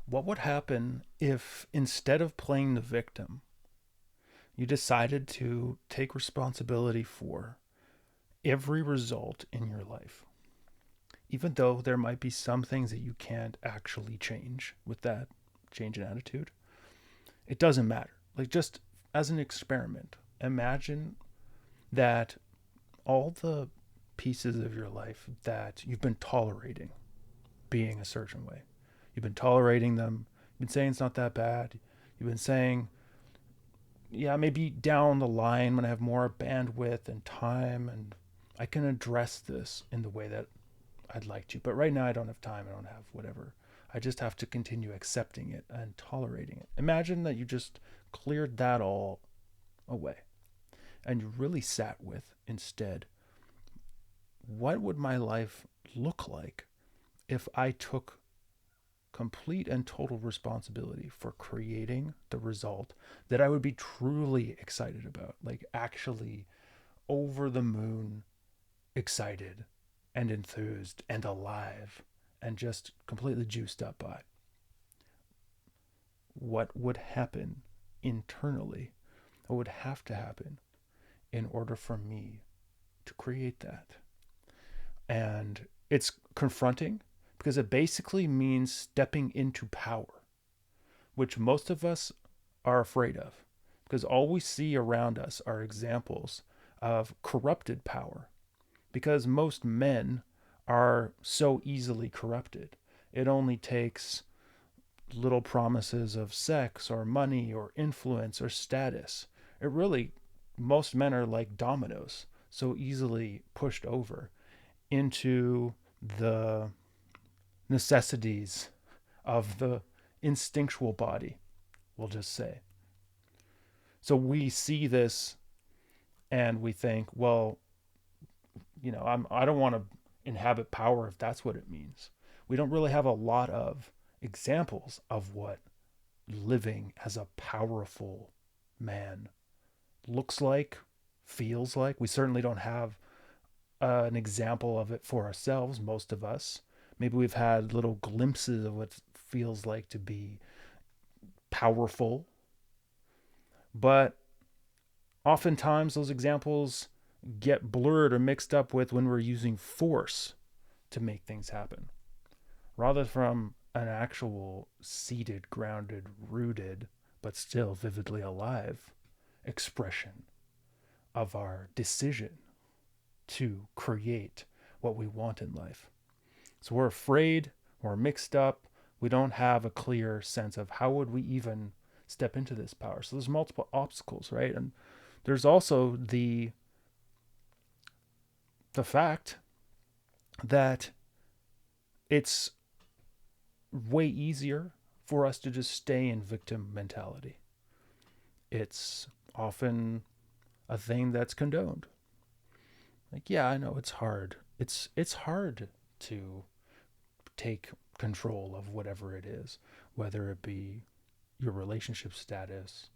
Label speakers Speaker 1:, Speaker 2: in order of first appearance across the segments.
Speaker 1: What would happen if instead of playing the victim, you decided to take responsibility for every result in your life? Even though there might be some things that you can't actually change with that change in attitude, it doesn't matter. Like, just as an experiment, imagine that all the pieces of your life that you've been tolerating being a certain way, you've been tolerating them, you've been saying it's not that bad, you've been saying, yeah, maybe down the line when I have more bandwidth and time and I can address this in the way that I'd like to. But right now I don't have time, I don't have whatever. I just have to continue accepting it and tolerating it. Imagine that you just cleared that all away and you really sat with instead, what would my life look like if I took complete and total responsibility for creating the result that I would be truly excited about, like actually over the moon excited and enthused and alive and just completely juiced up by? What would happen internally? What would have to happen in order for me to create that? And it's confronting because it basically means stepping into power, which most of us are afraid of because all we see around us are examples of corrupted power because most men are so easily corrupted. It only takes little promises of sex or money or influence or status. It really, most men are like dominoes, so easily pushed over into the necessities of the instinctual body, we'll just say. So we see this and we think, well, I don't want to inhabit power if that's what it means. We don't really have a lot of examples of what living as a powerful man looks like, feels like. We certainly don't have an example of it for ourselves, most of us. Maybe we've had little glimpses of what it feels like to be powerful, but oftentimes those examples get blurred or mixed up with when we're using force to make things happen, rather from an actual seated, grounded, rooted, but still vividly alive expression of our decision to create what we want in life. So we're afraid, we're mixed up, we don't have a clear sense of how would we even step into this power. So there's multiple obstacles, right? And there's also the fact that it's way easier for us to just stay in victim mentality. It's often a thing that's condoned. Like, yeah, I know it's hard. It's hard to take control of whatever it is, whether it be your relationship status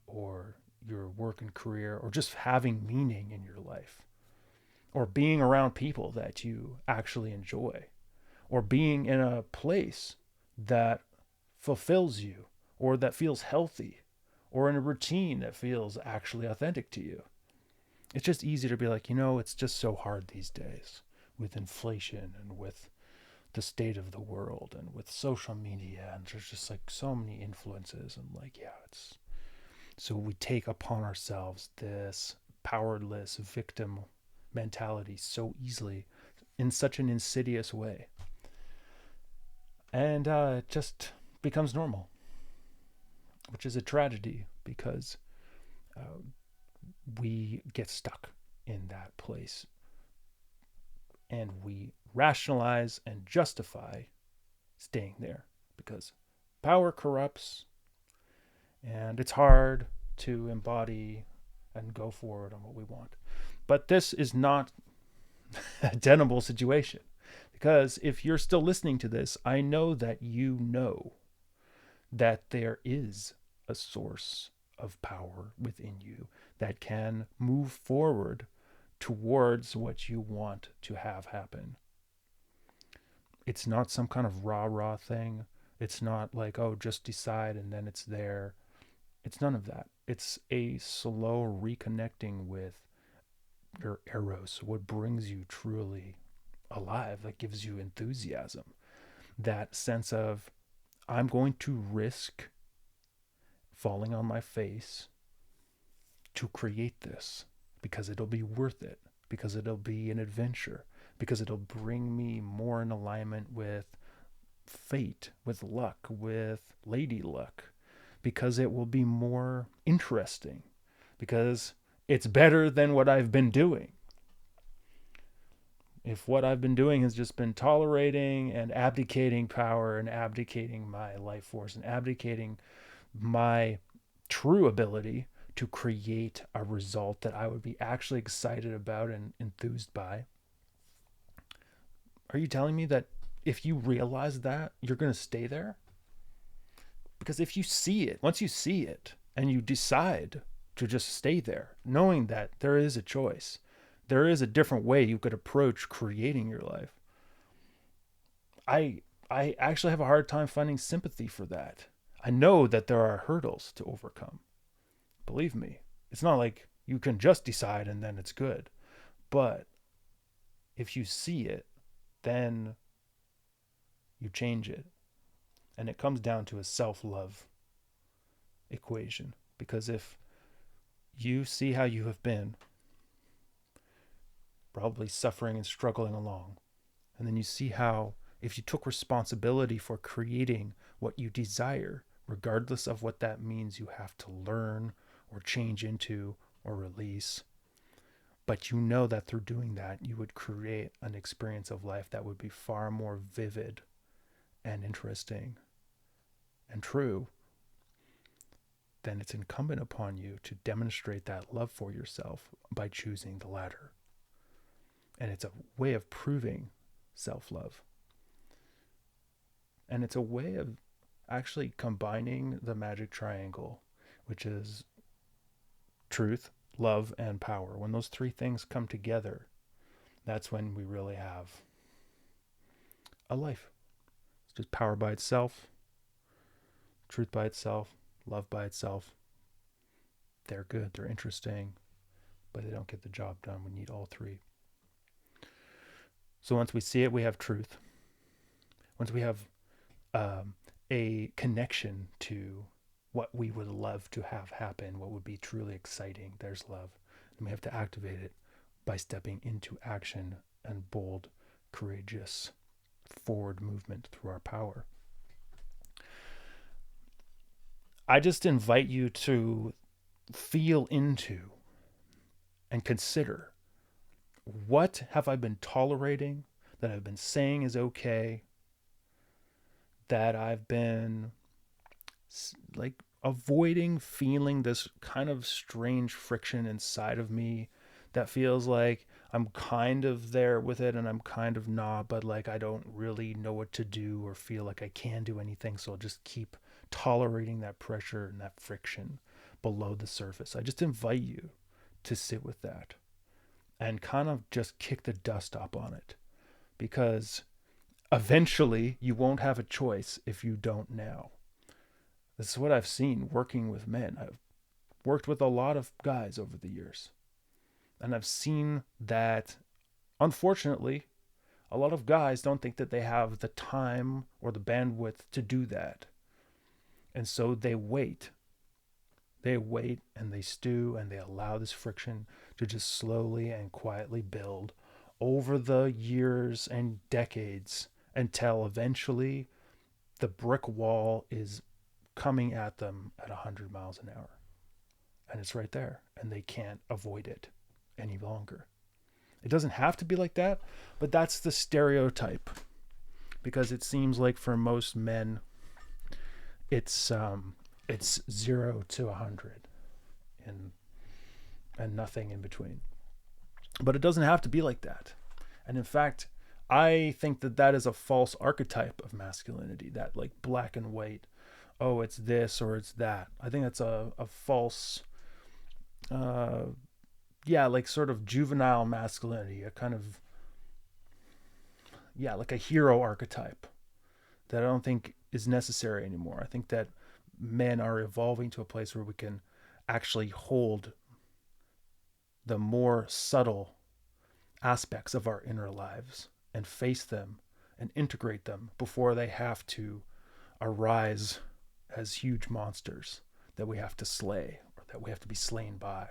Speaker 1: or your work and career or just having meaning in your life or being around people that you actually enjoy or being in a place that fulfills you or that feels healthy or in a routine that feels actually authentic to you. It's just easy to be like, it's just so hard these days with inflation and with the state of the world and with social media, and there's just like so many influences, and like, yeah, it's so we take upon ourselves this powerless victim mentality so easily in such an insidious way, and it just becomes normal, which is a tragedy because uh, we get stuck in that place and we rationalize and justify staying there because power corrupts and it's hard to embody and go forward on what we want. But this is not a tenable situation because if you're still listening to this, I know that you know that there is a source of power within you that can move forward towards what you want to have happen. It's not some kind of rah rah thing. It's not like, oh, just decide and then it's there. It's none of that. It's a slow reconnecting with your eros, what brings you truly alive, that gives you enthusiasm. That sense of, I'm going to risk falling on my face to create this because it'll be worth it, because it'll be an adventure, because it'll bring me more in alignment with fate, with luck, with lady luck, because it will be more interesting, because it's better than what I've been doing. If what I've been doing has just been tolerating and abdicating power and abdicating my life force and abdicating my true ability to create a result that I would be actually excited about and enthused by, are you telling me that if you realize that, you're going to stay there? Because if you see it, once you see it and you decide to just stay there, knowing that there is a choice, there is a different way you could approach creating your life. I actually have a hard time finding sympathy for that. I know that there are hurdles to overcome. Believe me, it's not like you can just decide and then it's good. But if you see it, then you change it. And it comes down to a self-love equation. Because if you see how you have been, probably suffering and struggling along, and then you see how, if you took responsibility for creating what you desire, regardless of what that means you have to learn or change into or release, but you know that through doing that, you would create an experience of life that would be far more vivid and interesting and true, then it's incumbent upon you to demonstrate that love for yourself by choosing the latter. And it's a way of proving self-love. And it's a way of actually combining the magic triangle, which is truth, love, and power. When those three things come together, that's when we really have a life. It's just power by itself, truth by itself, love by itself. They're good, they're interesting, but they don't get the job done. We need all three. So once we see it, we have truth. Once we have a connection to what we would love to have happen, what would be truly exciting, there's love. And we have to activate it by stepping into action and bold, courageous forward movement through our power. I just invite you to feel into and consider, what have I been tolerating, that I've been saying is okay, that I've been like avoiding feeling this kind of strange friction inside of me that feels like I'm kind of there with it and I'm kind of not, but like I don't really know what to do or feel like I can do anything. So I'll just keep tolerating that pressure and that friction below the surface. I just invite you to sit with that and kind of just kick the dust up on it, because eventually you won't have a choice if you don't now. This is what I've seen working with men. I've worked with a lot of guys over the years, and I've seen that, unfortunately, a lot of guys don't think that they have the time or the bandwidth to do that. And so they wait. They wait and they stew and they allow this friction to just slowly and quietly build over the years and decades until eventually the brick wall is coming at them at 100 miles an hour. And it's right there and they can't avoid it any longer. It doesn't have to be like that, but that's the stereotype, because it seems like for most men, it's 0 to 100 and nothing in between. But it doesn't have to be like that. And in fact, I think that that is a false archetype of masculinity, that like black and white, oh, it's this or it's that. I think that's a false, like sort of juvenile masculinity, a kind of, like a hero archetype that I don't think is necessary anymore. I think that men are evolving to a place where we can actually hold the more subtle aspects of our inner lives and face them and integrate them before they have to arise as huge monsters that we have to slay or that we have to be slain by.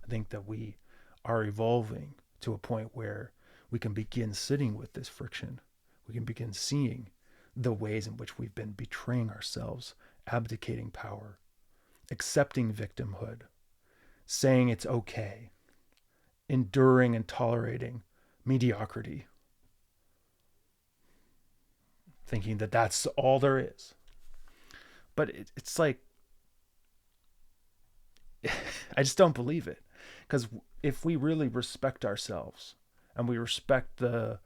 Speaker 1: I think that we are evolving to a point where we can begin sitting with this friction. We can begin seeing the ways in which we've been betraying ourselves, abdicating power, accepting victimhood, saying it's okay, enduring and tolerating mediocrity, thinking that that's all there is. But it's like, I just don't believe it. Because if we really respect ourselves and we respect the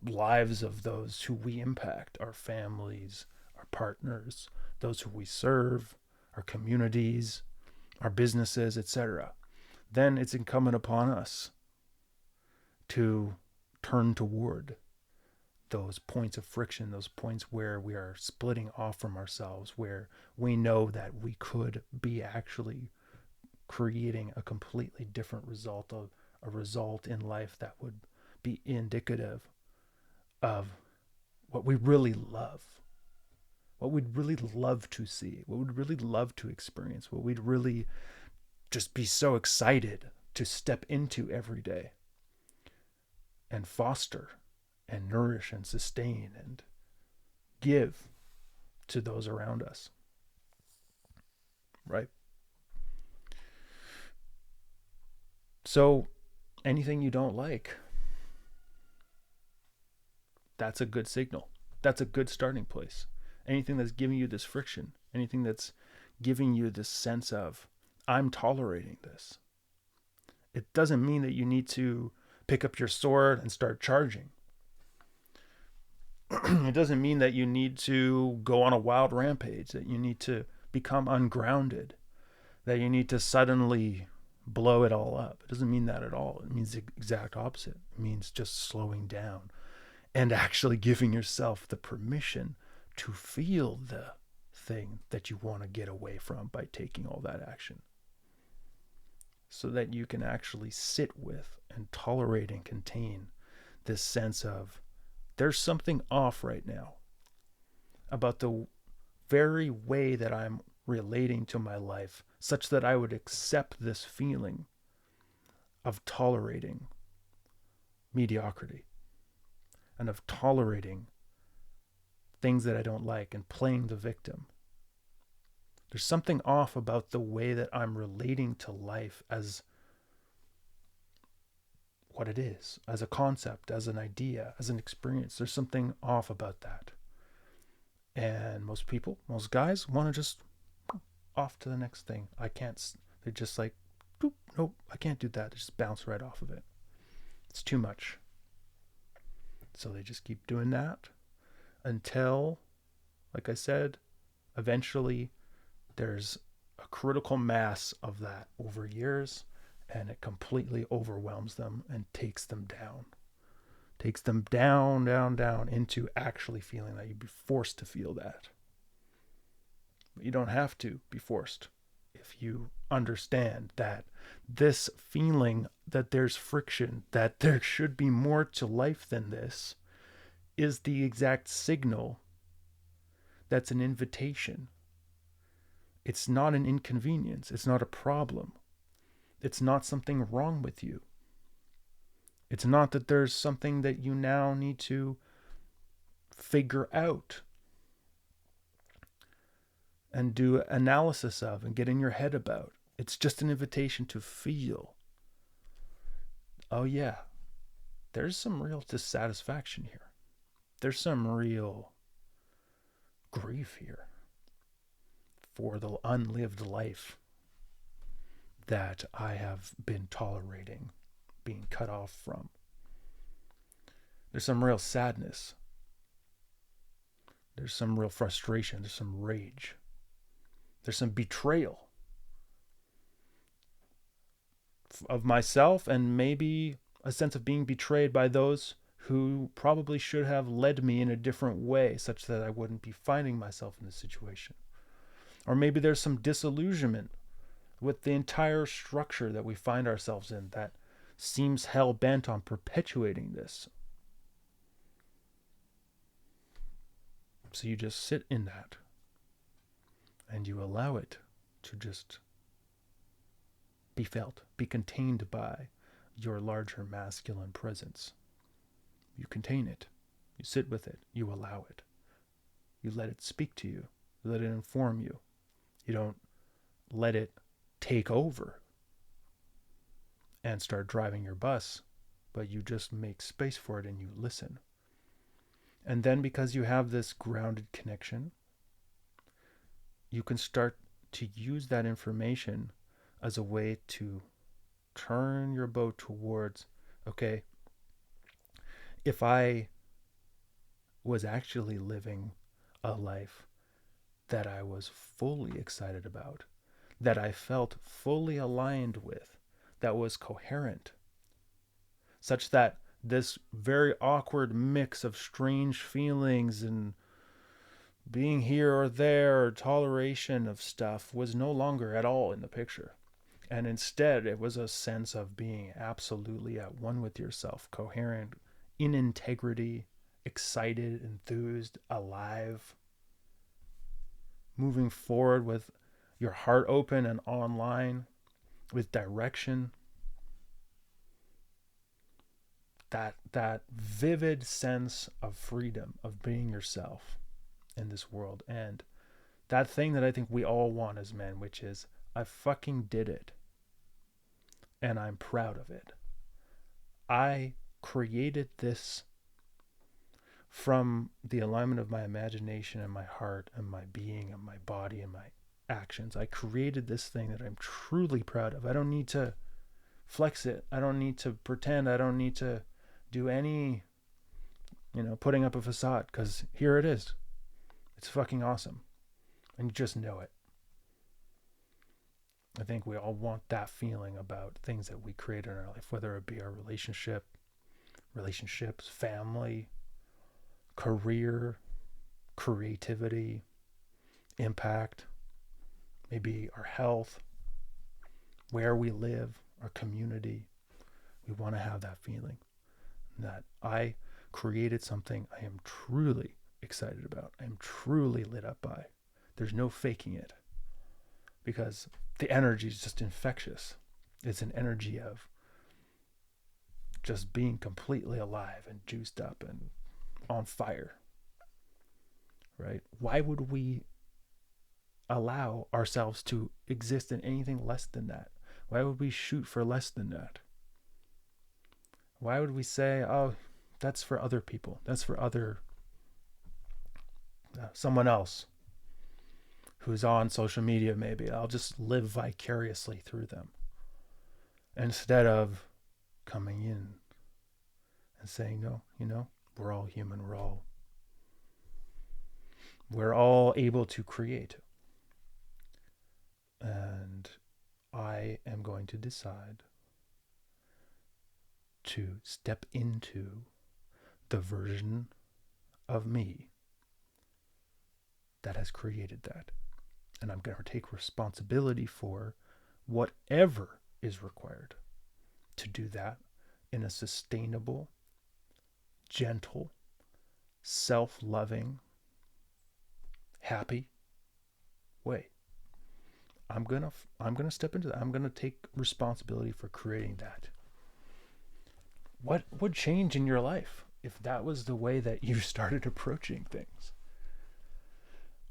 Speaker 1: lives of those who we impact, our families, our partners, those who we serve, our communities, our businesses, etc., then it's incumbent upon us to turn toward those points of friction, those points where we are splitting off from ourselves, where we know that we could be actually creating a completely different result, of a result in life that would be indicative of what we really love, what we'd really love to see, what we'd really love to experience, what we'd really just be so excited to step into every day and foster and nourish and sustain and give to those around us. Right? So anything you don't like, that's a good signal. That's a good starting place. Anything that's giving you this friction, anything that's giving you this sense of, I'm tolerating this. It doesn't mean that you need to pick up your sword and start charging. It doesn't mean that you need to go on a wild rampage, that you need to become ungrounded, that you need to suddenly blow it all up. It doesn't mean that at all. It means the exact opposite. It means just slowing down and actually giving yourself the permission to feel the thing that you want to get away from by taking all that action, so that you can actually sit with and tolerate and contain this sense of, there's something off right now about the very way that I'm relating to my life, such that I would accept this feeling of tolerating mediocrity and of tolerating things that I don't like and playing the victim. There's something off about the way that I'm relating to life as what it is, as a concept, as an idea, as an experience. There's something off about that. And most people, most guys want to just off to the next thing. I can't, they're just like, nope, I can't do that. They just bounce right off of it. It's too much. So they just keep doing that until, like I said, eventually there's a critical mass of that over years, and it completely overwhelms them and takes them down. Takes them down, down, down into actually feeling that. You'd be forced to feel that. But you don't have to be forced if you understand that this feeling that there's friction, that there should be more to life than this, is the exact signal that's an invitation. It's not an inconvenience. It's not a problem. It's not something wrong with you. It's not that there's something that you now need to figure out and do analysis of and get in your head about. It's just an invitation to feel, oh yeah, there's some real dissatisfaction here. There's some real grief here for the unlived life that I have been tolerating being cut off from. There's some real sadness. There's some real frustration. There's some rage. There's some betrayal of myself, and maybe a sense of being betrayed by those who probably should have led me in a different way such that I wouldn't be finding myself in this situation. Or maybe there's some disillusionment with the entire structure that we find ourselves in that seems hell bent on perpetuating this. So you just sit in that and you allow it to just be felt, be contained by your larger masculine presence. You contain it, you sit with it, you allow it, you let it speak to you, you let it inform you. You don't let it take over and start driving your bus, but you just make space for it and you listen. And then because you have this grounded connection, you can start to use that information as a way to turn your boat towards, okay, if I was actually living a life that I was fully excited about, that I felt fully aligned with, that was coherent, such that this very awkward mix of strange feelings and being here or there or toleration of stuff was no longer at all in the picture. And instead, it was a sense of being absolutely at one with yourself, coherent, in integrity, excited, enthused, alive, moving forward with your heart open and online, with direction. That vivid sense of freedom, of being yourself in this world. And that thing that I think we all want as men, which is, I fucking did it. And I'm proud of it. I created this from the alignment of my imagination and my heart and my being and my body and my actions. I created this thing that I'm truly proud of. I don't need to flex it. I don't need to pretend. I don't need to do any, putting up a facade, because here it is. It's fucking awesome. And you just know it. I think we all want that feeling about things that we create in our life, whether it be our relationships, family, career, creativity, impact, maybe our health, where we live, our community. We want to have that feeling that I created something I am truly excited about. I am truly lit up by. There's no faking it, because the energy is just infectious. It's an energy of just being completely alive and juiced up and on fire, right? Why would we allow ourselves to exist in anything less than that? Why would we shoot for less than that? Why would we say, oh, that's for other people, that's for someone else who's on social media, maybe I'll just live vicariously through them, instead of coming in and saying, no, we're all human, we're all able to create. And I am going to decide to step into the version of me that has created that. And I'm going to take responsibility for whatever is required to do that in a sustainable, gentle, self-loving, happy way. I'm gonna step into that. I'm gonna take responsibility for creating that. What would change in your life if that was the way that you started approaching things?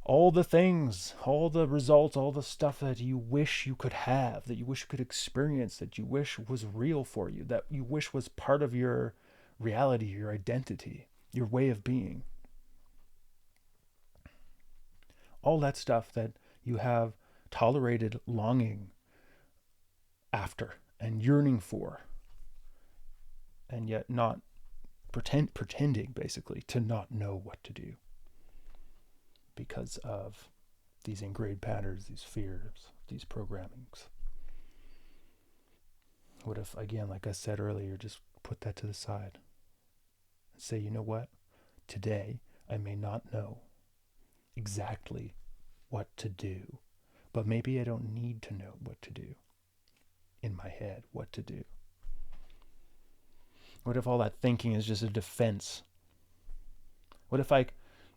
Speaker 1: All the things, all the results, all the stuff that you wish you could have, that you wish you could experience, that you wish was real for you, that you wish was part of your reality, your identity, your way of being. All that stuff that you have tolerated longing after and yearning for, and yet not pretending basically to not know what to do because of these ingrained patterns, these fears, these programmings. What if, again, like I said earlier, just put that to the side? Say, you know what? Today, I may not know exactly what to do, but maybe I don't need to know what to do in my head, what to do. What if all that thinking is just a defense? What if I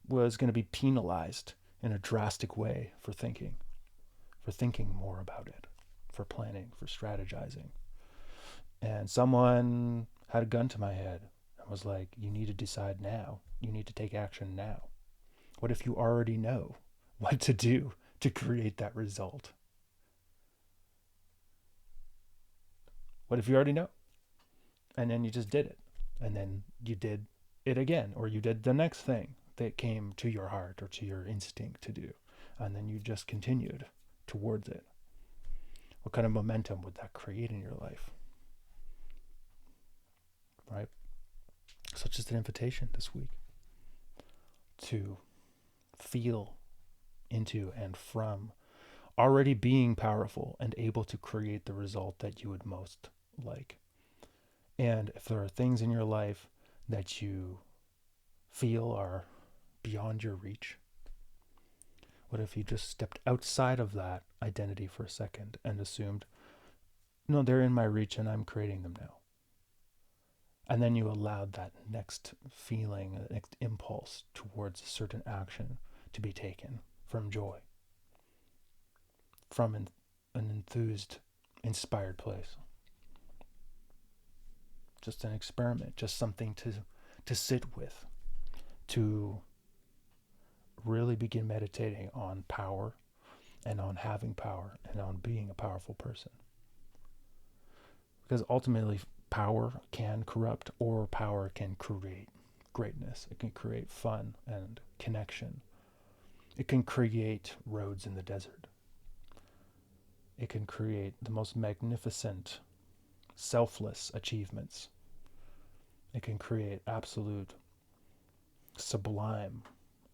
Speaker 1: was going to be penalized in a drastic way for thinking more about it, for planning, for strategizing? And someone had a gun to my head and was like, you need to decide now. You need to take action now. What if you already know what to do to create that result? What if you already know? And then you just did it. And then you did it again, or you did the next thing that came to your heart or to your instinct to do. And then you just continued towards it. What kind of momentum would that create in your life? Right? So it's just an invitation this week to feel into and from already being powerful and able to create the result that you would most like. And if there are things in your life that you feel are beyond your reach, what if you just stepped outside of that identity for a second and assumed, no, they're in my reach and I'm creating them now. And then you allowed that next feeling, next impulse towards a certain action to be taken from joy, from an enthused, inspired place. Just an experiment, just something to sit with, to really begin meditating on power and on having power and on being a powerful person. Because ultimately, power can corrupt, or power can create greatness. It can create fun and connection. It can create roads in the desert. It can create the most magnificent, selfless achievements. It can create absolute, sublime,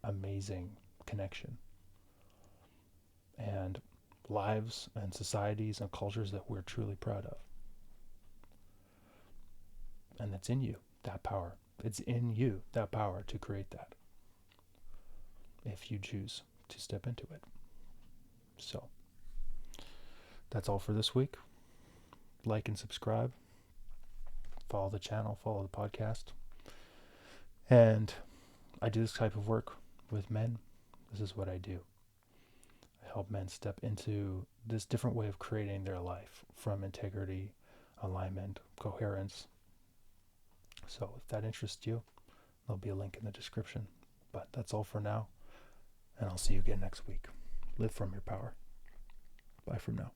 Speaker 1: amazing connection. And lives and societies and cultures that we're truly proud of. And that's in you, that power. It's in you, that power, to create that, if you choose to step into it. So that's all for this week. Like and subscribe. Follow the channel, follow the podcast. And I do this type of work with men. This is what I do. I help men step into this different way of creating their life from integrity, alignment, coherence. So if that interests you, there'll be a link in the description. But that's all for now, and I'll see you again next week. Live from your power. Bye for now.